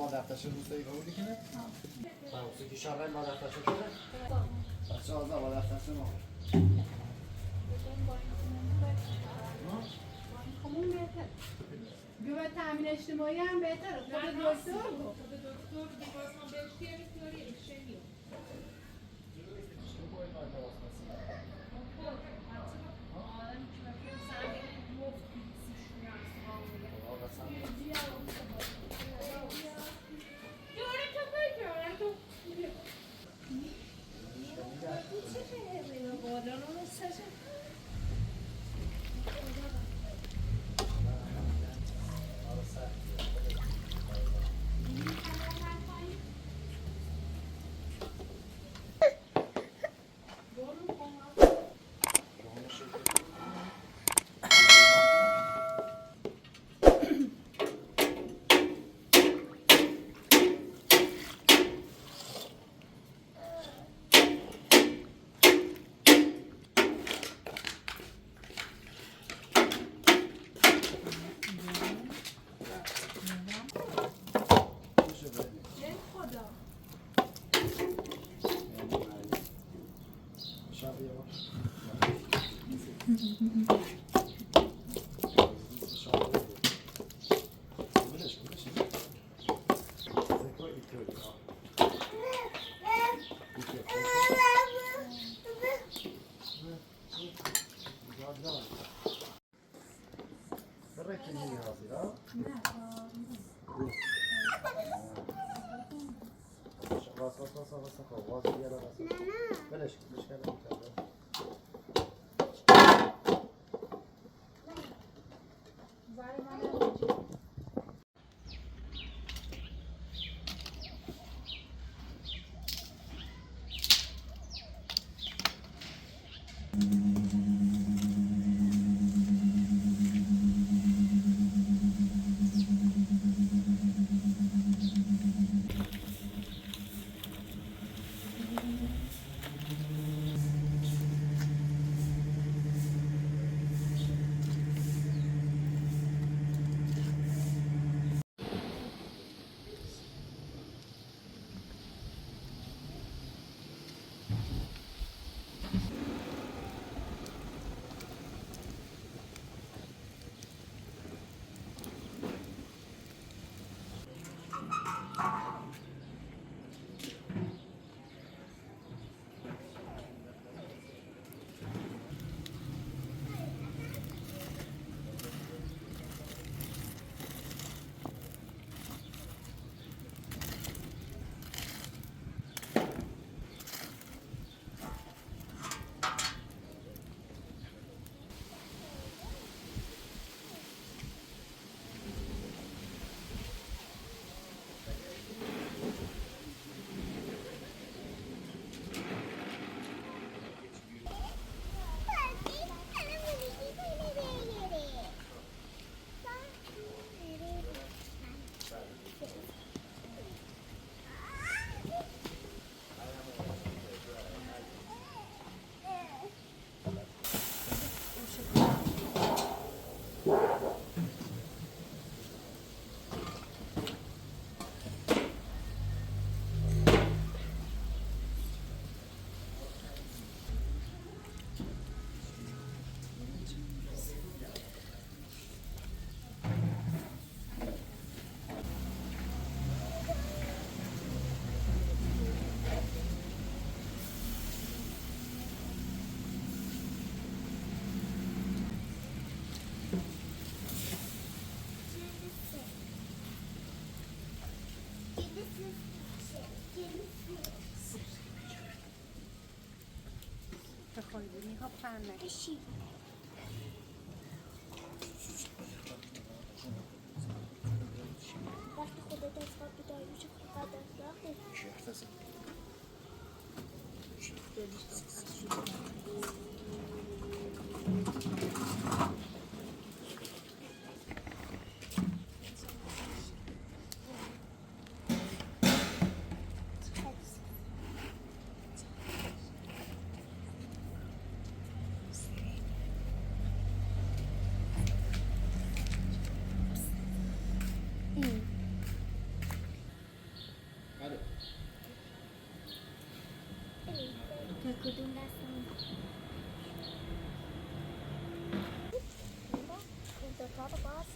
ما دفترچه روستایی قبول کنه؟ باشه که شاغل ما دفترچه کنه؟ بچه آزا با دفترچه ما خمون بهتر بیو تامین اجتماعی هم بهتره خود دکتر دیگه ما بهش میتونی شمیو ها پرنه وقتی خودت از خواب بیدار میشه فقط از کدوم دستم این دوتا رو باز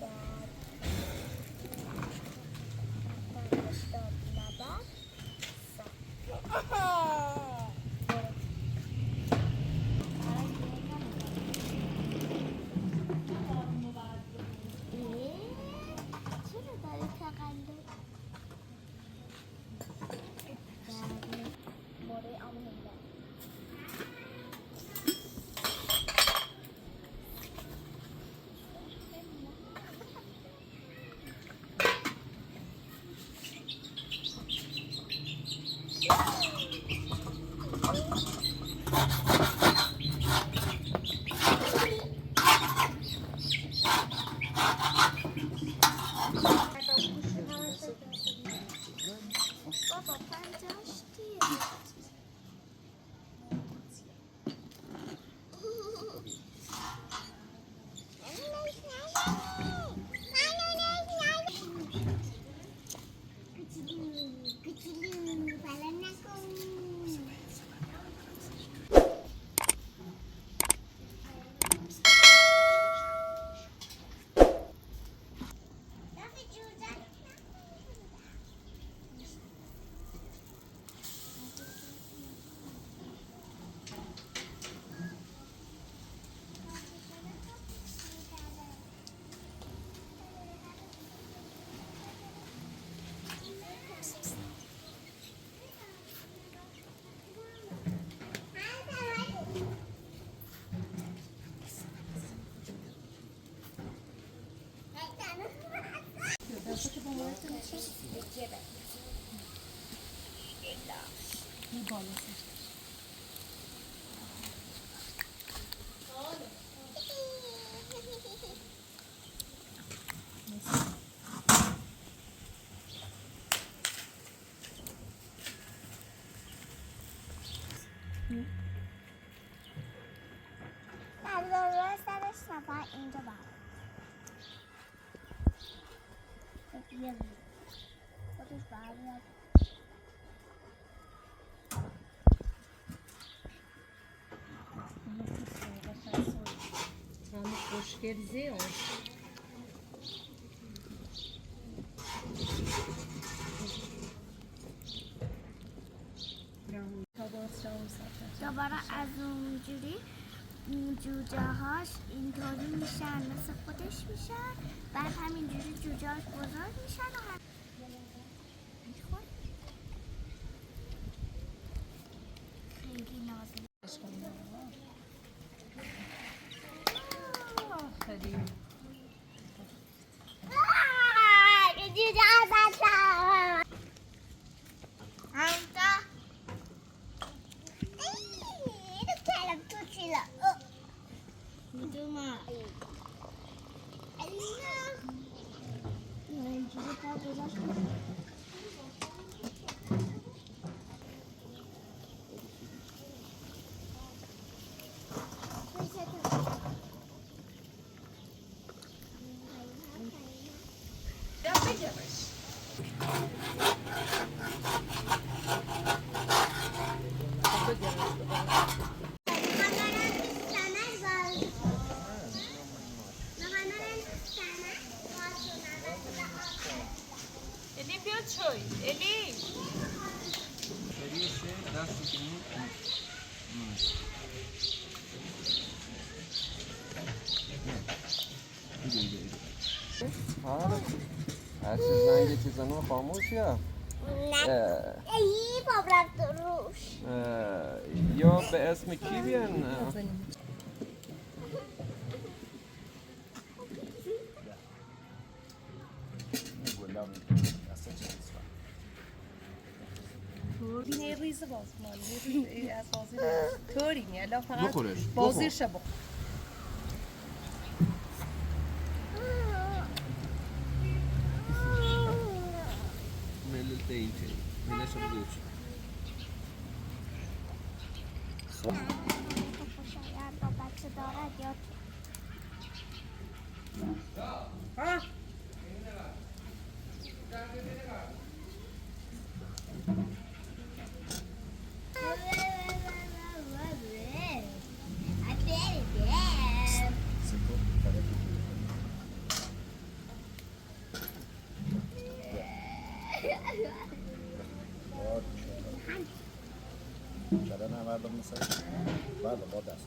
بعد داد لبک چرا داری تقلب موره آموزه بابا پنجاش دیه در سر سفر اینجا خودش برمیاد همه خوشگریزه ها دوباره از اونجوری جوجه هاش اینطوری میشن مثل خودش میشن بعد همینجوری جوجه هاش بزرگ میشن و هم میخواد خیلی نازل خیلی جوجه ها بچه همتا اینو کلم تو چیلا میدونم اینجوری پا گذاشت الی بیا چوی الی هر چیز زنگ چیزانو خاموش یا؟ نه پام رفت روش. یا به اسم کی بیان؟ بینه ریز باز مال اساسی طوری نیه لا فقط بخورش بازیرش بخور ملل دیتی ملش رو دوش شاید با بچه دارد یا کردن هم مردم مثلا بله با دست